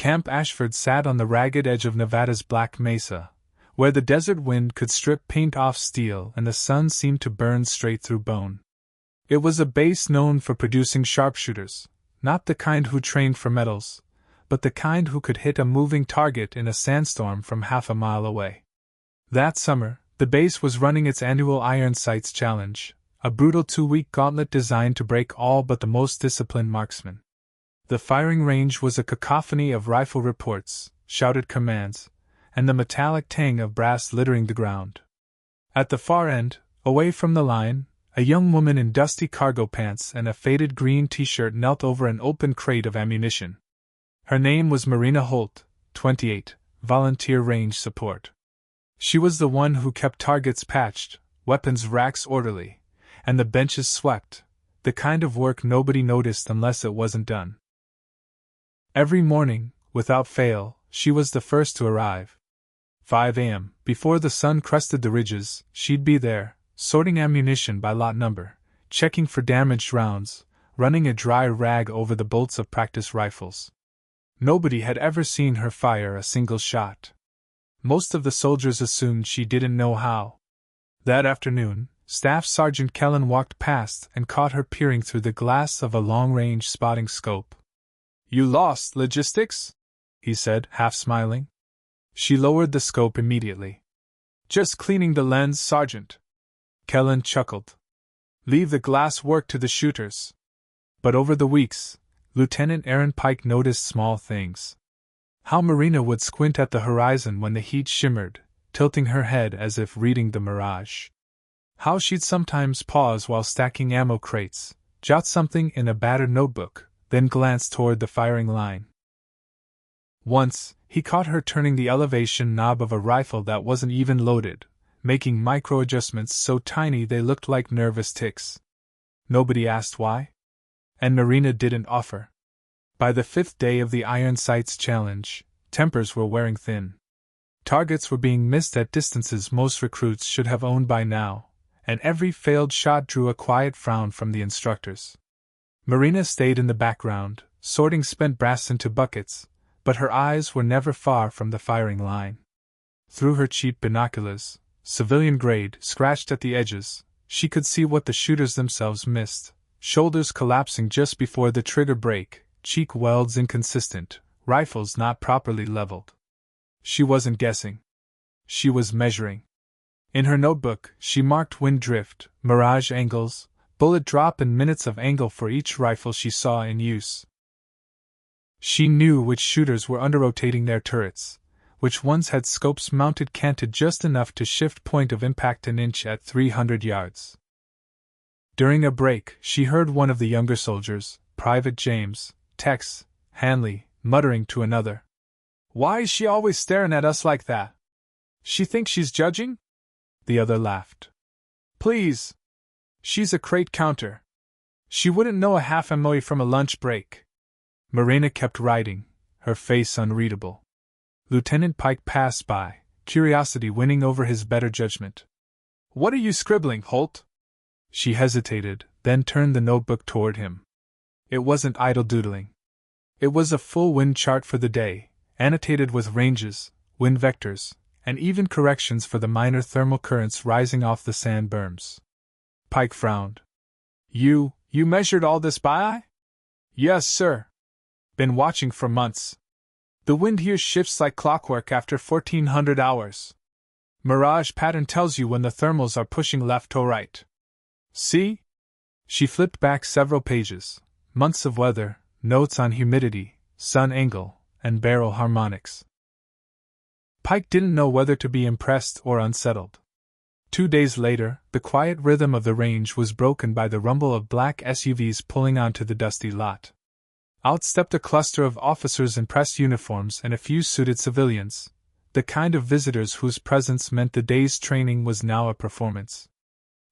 Camp Ashford sat on the ragged edge of Nevada's Black Mesa, where the desert wind could strip paint off steel and the sun seemed to burn straight through bone. It was a base known for producing sharpshooters, not the kind who trained for medals, but the kind who could hit a moving target in a sandstorm from half a mile away. That summer, the base was running its annual Iron Sights Challenge, a brutal 2-week gauntlet designed to break all but the most disciplined marksmen. The firing range was a cacophony of rifle reports, shouted commands, and the metallic tang of brass littering the ground. At the far end, away from the line, a young woman in dusty cargo pants and a faded green t-shirt knelt over an open crate of ammunition. Her name was Marina Holt, 28, volunteer range support. She was the one who kept targets patched, weapons racks orderly, and the benches swept, the kind of work nobody noticed unless it wasn't done. Every morning, without fail, she was the first to arrive. 5 a.m., before the sun crested the ridges, she'd be there, sorting ammunition by lot number, checking for damaged rounds, running a dry rag over the bolts of practice rifles. Nobody had ever seen her fire a single shot. Most of the soldiers assumed she didn't know how. That afternoon, Staff Sergeant Kellen walked past and caught her peering through the glass of a long-range spotting scope. "You lost logistics?" he said, half smiling. She lowered the scope immediately. "Just cleaning the lens, Sergeant." Kellen chuckled. "Leave the glass work to the shooters." But over the weeks, Lieutenant Aaron Pike noticed small things. How Marina would squint at the horizon when the heat shimmered, tilting her head as if reading the mirage. How she'd sometimes pause while stacking ammo crates, jot something in a battered notebook, then glance toward the firing line. Once, he caught her turning the elevation knob of a rifle that wasn't even loaded, making micro-adjustments so tiny they looked like nervous ticks. Nobody asked why. And Marina didn't offer. By the 5th day of the Iron Sights Challenge, tempers were wearing thin. Targets were being missed at distances most recruits should have owned by now, and every failed shot drew a quiet frown from the instructors. Marina stayed in the background, sorting spent brass into buckets, but her eyes were never far from the firing line. Through her cheap binoculars, civilian grade, scratched at the edges, she could see what the shooters themselves missed: shoulders collapsing just before the trigger break, cheek welds inconsistent, rifles not properly leveled. She wasn't guessing. She was measuring. In her notebook, she marked wind drift, mirage angles, bullet drop and minutes of angle for each rifle she saw in use. She knew which shooters were under-rotating their turrets, which ones had scopes mounted canted just enough to shift point of impact an inch at 300 yards. During a break, she heard one of the younger soldiers, Private James, Tex, Hanley, muttering to another. "Why is she always staring at us like that? She thinks she's judging?" The other laughed. "Please. She's a crate counter. She wouldn't know a half MOE from a lunch break." Marina kept writing, her face unreadable. Lieutenant Pike passed by, curiosity winning over his better judgment. "What are you scribbling, Holt?" She hesitated, then turned the notebook toward him. It wasn't idle doodling. It was a full wind chart for the day, annotated with ranges, wind vectors, and even corrections for the minor thermal currents rising off the sand berms. Pike frowned. You measured all this by eye?" "Yes, sir. Been watching for months. The wind here shifts like clockwork after 1400 hours. Mirage pattern tells you when the thermals are pushing left or right. See?" She flipped back several pages. Months of weather, notes on humidity, sun angle, and barrel harmonics. Pike didn't know whether to be impressed or unsettled. 2 days later, the quiet rhythm of the range was broken by the rumble of black SUVs pulling onto the dusty lot. Out stepped a cluster of officers in pressed uniforms and a few suited civilians, the kind of visitors whose presence meant the day's training was now a performance.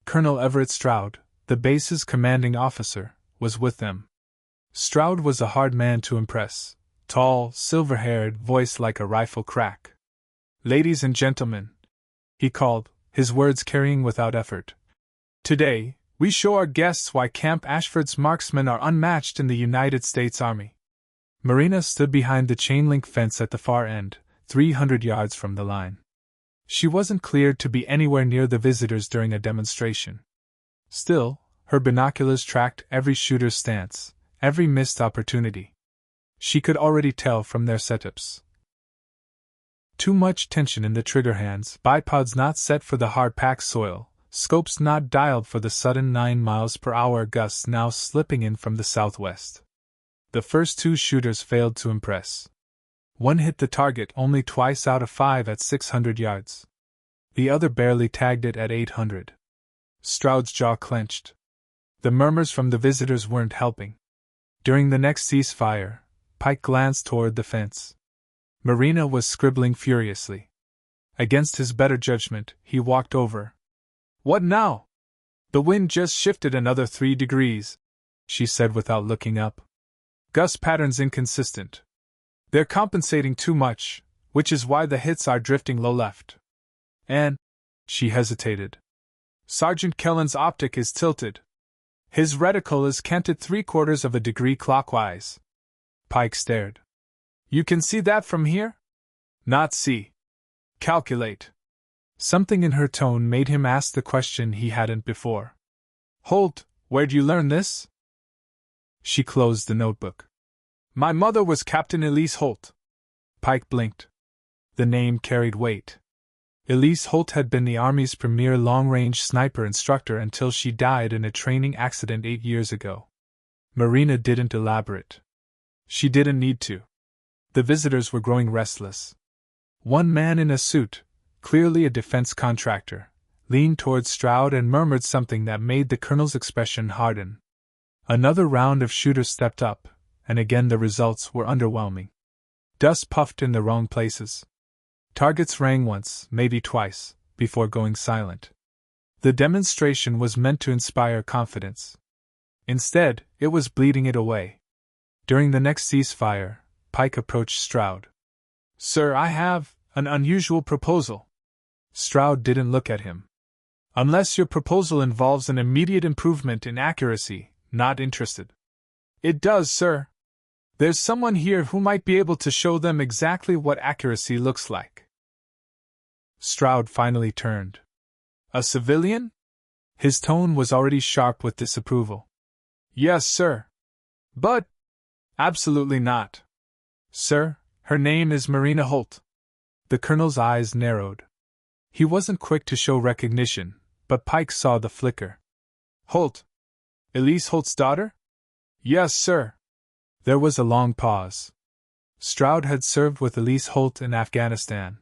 Colonel Everett Stroud, the base's commanding officer, was with them. Stroud was a hard man to impress, tall, silver-haired, voice like a rifle crack. "Ladies and gentlemen," he called, his words carrying without effort. "Today, we show our guests why Camp Ashford's marksmen are unmatched in the United States Army. Marina stood behind the chain-link fence at the far end, 300 yards from the line. She wasn't cleared to be anywhere near the visitors during a demonstration. Still, her binoculars tracked every shooter's stance, every missed opportunity. She could already tell from their setups. Too much tension in the trigger hands, bipods not set for the hard-packed soil, scopes not dialed for the sudden 9 miles per hour gusts now slipping in from the southwest. The first 2 shooters failed to impress. One hit the target only twice out of 5 at 600 yards. The other barely tagged it at 800. Stroud's jaw clenched. The murmurs from the visitors weren't helping. During the next ceasefire, Pike glanced toward the fence. Marina was scribbling furiously. Against his better judgment, he walked over. "What now?" "The wind just shifted another 3 degrees, she said without looking up. "Gust patterns inconsistent. They're compensating too much, which is why the hits are drifting low left. And," she hesitated, "Sergeant Kellen's optic is tilted. His reticle is canted 3/4 of a degree clockwise." Pike stared. "You can see that from here?" "Not see. Calculate." Something in her tone made him ask the question he hadn't before. "Holt, where'd you learn this?" She closed the notebook. "My mother was Captain Elise Holt." Pike blinked. The name carried weight. Elise Holt had been the Army's premier long-range sniper instructor until she died in a training accident 8 years ago. Marina didn't elaborate. She didn't need to. The visitors were growing restless. One man in a suit, clearly a defense contractor, leaned towards Stroud and murmured something that made the colonel's expression harden. Another round of shooters stepped up, and again the results were underwhelming. Dust puffed in the wrong places. Targets rang once, maybe twice, before going silent. The demonstration was meant to inspire confidence. Instead, it was bleeding it away. During the next ceasefire, Pike approached Stroud. "Sir, I have an unusual proposal." Stroud didn't look at him. "Unless your proposal involves an immediate improvement in accuracy, not interested." "It does, sir. There's someone here who might be able to show them exactly what accuracy looks like." Stroud finally turned. "A civilian?" His tone was already sharp with disapproval. "Yes, sir. But absolutely not. Sir, her name is Marina Holt." The colonel's eyes narrowed. He wasn't quick to show recognition, but Pike saw the flicker. "Holt? Elise Holt's daughter?" "Yes, sir." There was a long pause. Stroud had served with Elise Holt in Afghanistan.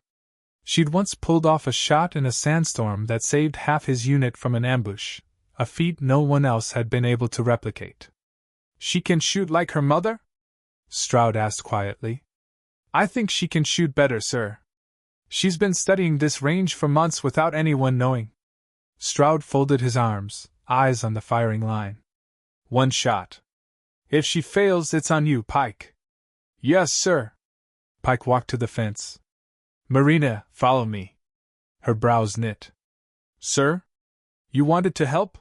She'd once pulled off a shot in a sandstorm that saved half his unit from an ambush, a feat no one else had been able to replicate. "She can shoot like her mother?" Stroud asked quietly. "I think she can shoot better, sir. She's been studying this range for months without anyone knowing." Stroud folded his arms, eyes on the firing line. "One shot. If she fails, it's on you, Pike." "Yes, sir." Pike walked to the fence. "Marina, follow me." Her brows knit. "Sir? You wanted to help?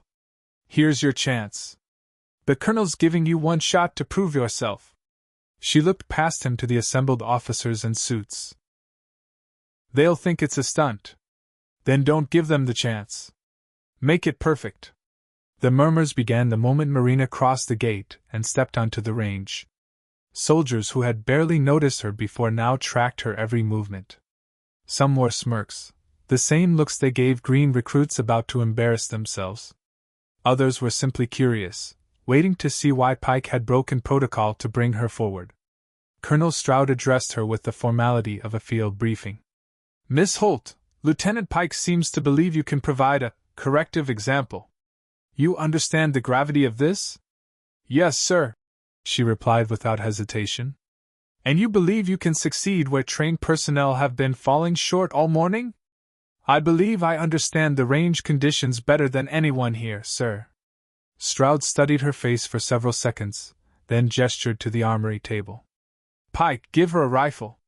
Here's your chance. The colonel's giving you one shot to prove yourself." She looked past him to the assembled officers in suits. "They'll think it's a stunt. Then don't give them the chance. Make it perfect." The murmurs began the moment Marina crossed the gate and stepped onto the range. Soldiers who had barely noticed her before now tracked her every movement. Some wore smirks, the same looks they gave green recruits about to embarrass themselves. Others were simply curious, waiting to see why Pike had broken protocol to bring her forward. Colonel Stroud addressed her with the formality of a field briefing. "Miss Holt, Lieutenant Pike seems to believe you can provide a corrective example. You understand the gravity of this?" "Yes, sir," she replied without hesitation. "And you believe you can succeed where trained personnel have been falling short all morning?" "I believe I understand the range conditions better than anyone here, sir." Stroud studied her face for several seconds, then gestured to the armory table. "Pike, give her a rifle."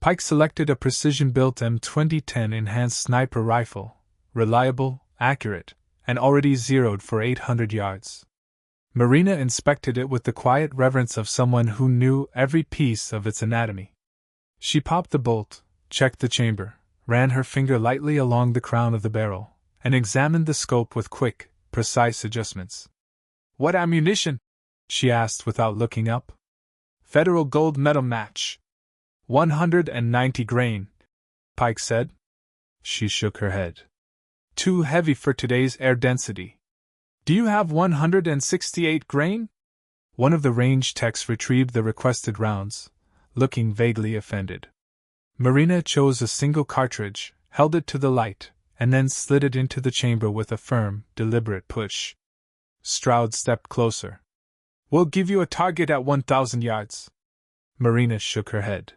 Pike selected a precision-built M2010 enhanced sniper rifle, reliable, accurate, and already zeroed for 800 yards. Marina inspected it with the quiet reverence of someone who knew every piece of its anatomy. She popped the bolt, checked the chamber, ran her finger lightly along the crown of the barrel, and examined the scope with quick, precise adjustments. "What ammunition?" she asked without looking up. "Federal gold medal match. 190 grain," Pike said. She shook her head. "Too heavy for today's air density. Do you have 168 grain?" One of the range techs retrieved the requested rounds, looking vaguely offended. Marina chose a single cartridge, held it to the light, and then slid it into the chamber with a firm, deliberate push. Stroud stepped closer. "We'll give you a target at 1,000 yards. Marina shook her head.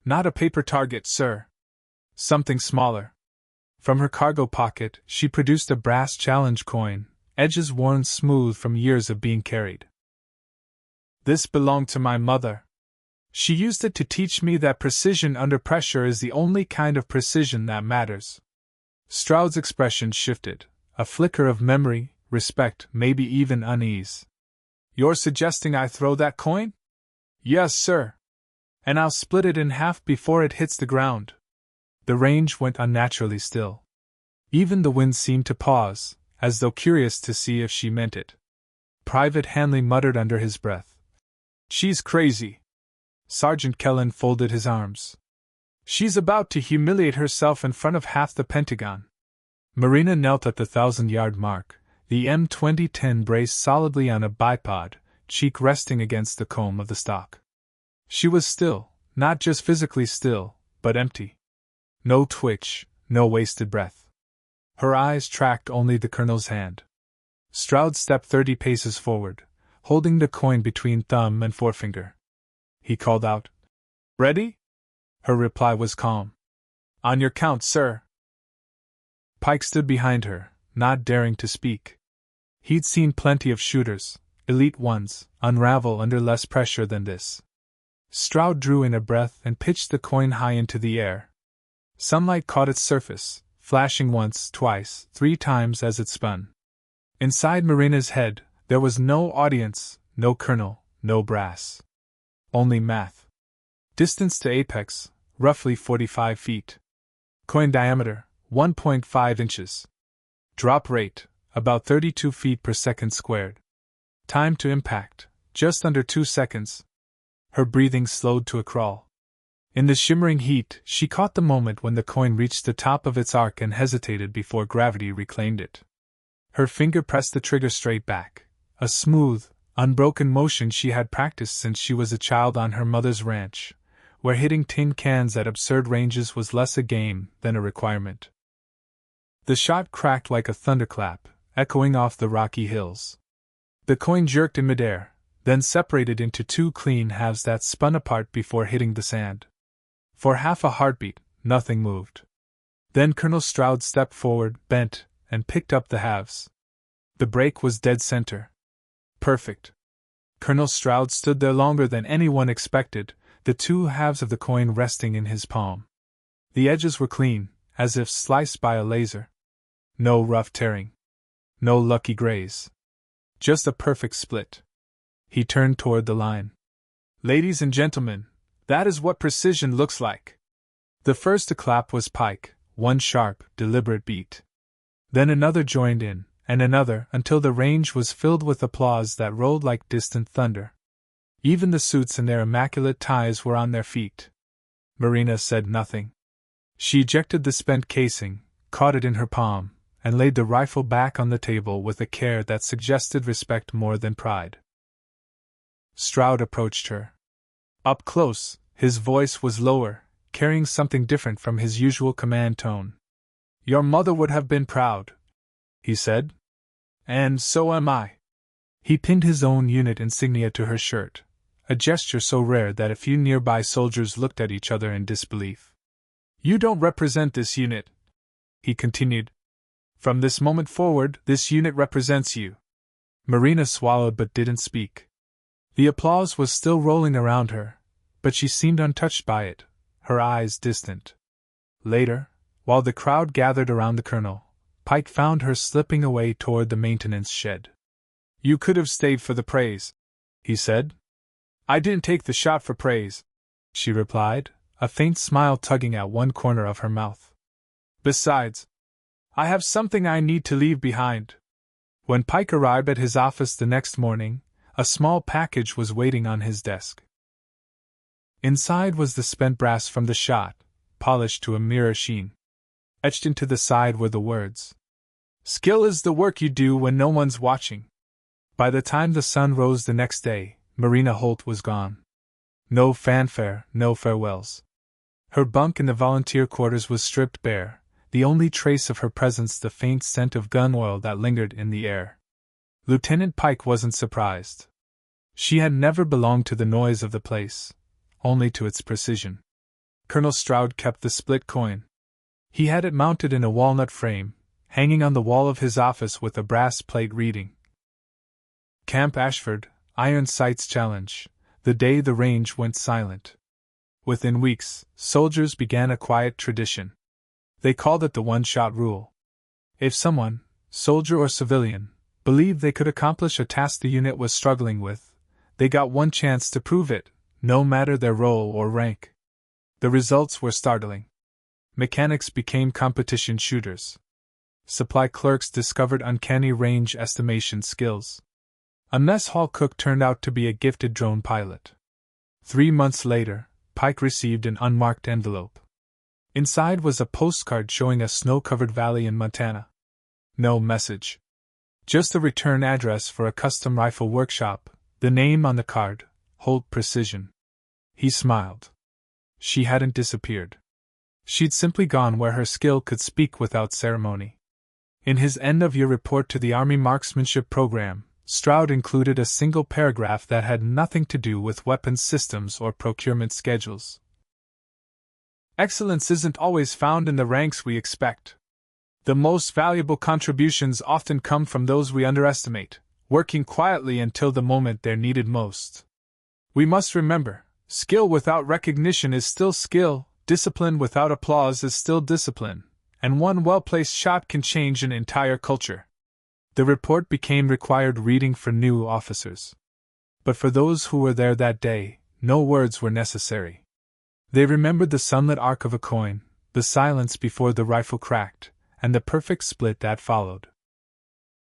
"Not a paper target, sir. Something smaller." From her cargo pocket, she produced a brass challenge coin, edges worn smooth from years of being carried. "This belonged to my mother. She used it to teach me that precision under pressure is the only kind of precision that matters." Stroud's expression shifted, a flicker of memory, respect, maybe even unease. "You're suggesting I throw that coin?" "Yes, sir. And I'll split it in half before it hits the ground." The range went unnaturally still. Even the wind seemed to pause, as though curious to see if she meant it. Private Hanley muttered under his breath, "She's crazy." Sergeant Kellen folded his arms. "She's about to humiliate herself in front of half the Pentagon." Marina knelt at the 1,000-yard mark, the M2010 braced solidly on a bipod, cheek resting against the comb of the stock. She was still, not just physically still, but empty. No twitch, no wasted breath. Her eyes tracked only the colonel's hand. Stroud stepped 30 paces forward, holding the coin between thumb and forefinger. He called out, "Ready?" Her reply was calm. "On your count, sir." Pike stood behind her, not daring to speak. He'd seen plenty of shooters, elite ones, unravel under less pressure than this. Stroud drew in a breath and pitched the coin high into the air. Sunlight caught its surface, flashing once, twice, 3 times as it spun. Inside Marina's head, there was no audience, no colonel, no brass. Only math. Distance to apex, roughly 45 feet. Coin diameter, 1.5 inches. Drop rate, about 32 feet per second squared. Time to impact, just under 2 seconds. Her breathing slowed to a crawl. In the shimmering heat, she caught the moment when the coin reached the top of its arc and hesitated before gravity reclaimed it. Her finger pressed the trigger straight back, a smooth, unbroken motion she had practiced since she was a child on her mother's ranch, where hitting tin cans at absurd ranges was less a game than a requirement. The shot cracked like a thunderclap, echoing off the rocky hills. The coin jerked in midair, then separated into 2 clean halves that spun apart before hitting the sand. For half a heartbeat, nothing moved. Then Colonel Stroud stepped forward, bent, and picked up the halves. The break was dead center. Perfect. Colonel Stroud stood there longer than anyone expected, the 2 halves of the coin resting in his palm. The edges were clean, as if sliced by a laser. No rough tearing. No lucky graze. Just a perfect split. He turned toward the line. "Ladies and gentlemen, that is what precision looks like." The first to clap was Pike, one sharp, deliberate beat. Then another joined in, and another, until the range was filled with applause that rolled like distant thunder. Even the suits in their immaculate ties were on their feet. Marina said nothing. She ejected the spent casing, caught it in her palm, and laid the rifle back on the table with a care that suggested respect more than pride. Stroud approached her. Up close, his voice was lower, carrying something different from his usual command tone. "Your mother would have been proud," he said. "And so am I." He pinned his own unit insignia to her shirt, a gesture so rare that a few nearby soldiers looked at each other in disbelief. "You don't represent this unit," he continued. "From this moment forward, this unit represents you." Marina swallowed but didn't speak. The applause was still rolling around her, but she seemed untouched by it, her eyes distant. Later, while the crowd gathered around the colonel, Pike found her slipping away toward the maintenance shed. You could have stayed for the praise, he said. I didn't take the shot for praise, she replied, a faint smile tugging at one corner of her mouth. Besides, I have something I need to leave behind. When Pike arrived at his office the next morning, a small package was waiting on his desk. Inside was the spent brass from the shot, polished to a mirror sheen. Etched into the side were the words, "Skill is the work you do when no one's watching." By the time the sun rose the next day, Marina Holt was gone. No fanfare, no farewells. Her bunk in the volunteer quarters was stripped bare, the only trace of her presence the faint scent of gun oil that lingered in the air. Lieutenant Pike wasn't surprised. She had never belonged to the noise of the place, only to its precision. Colonel Stroud kept the split coin. He had it mounted in a walnut frame, hanging on the wall of his office with a brass plate reading, Camp Ashford, Iron Sights Challenge, the day the range went silent. Within weeks, soldiers began a quiet tradition. They called it the one-shot rule. If someone, soldier or civilian, believed they could accomplish a task the unit was struggling with, they got one chance to prove it, no matter their role or rank. The results were startling. Mechanics became competition shooters. Supply clerks discovered uncanny range estimation skills. A mess hall cook turned out to be a gifted drone pilot. 3 months later, Pike received an unmarked envelope. Inside was a postcard showing a snow-covered valley in Montana. No message. Just a return address for a custom rifle workshop, the name on the card, Holt Precision. He smiled. She hadn't disappeared. She'd simply gone where her skill could speak without ceremony. In his end-of-year report to the Army Marksmanship Program, Stroud included a single paragraph that had nothing to do with weapons systems or procurement schedules. Excellence isn't always found in the ranks we expect. The most valuable contributions often come from those we underestimate, working quietly until the moment they're needed most. We must remember, skill without recognition is still skill, discipline without applause is still discipline, and one well-placed shot can change an entire culture. The report became required reading for new officers. But for those who were there that day, no words were necessary. They remembered the sunlit arc of a coin, the silence before the rifle cracked, and the perfect split that followed.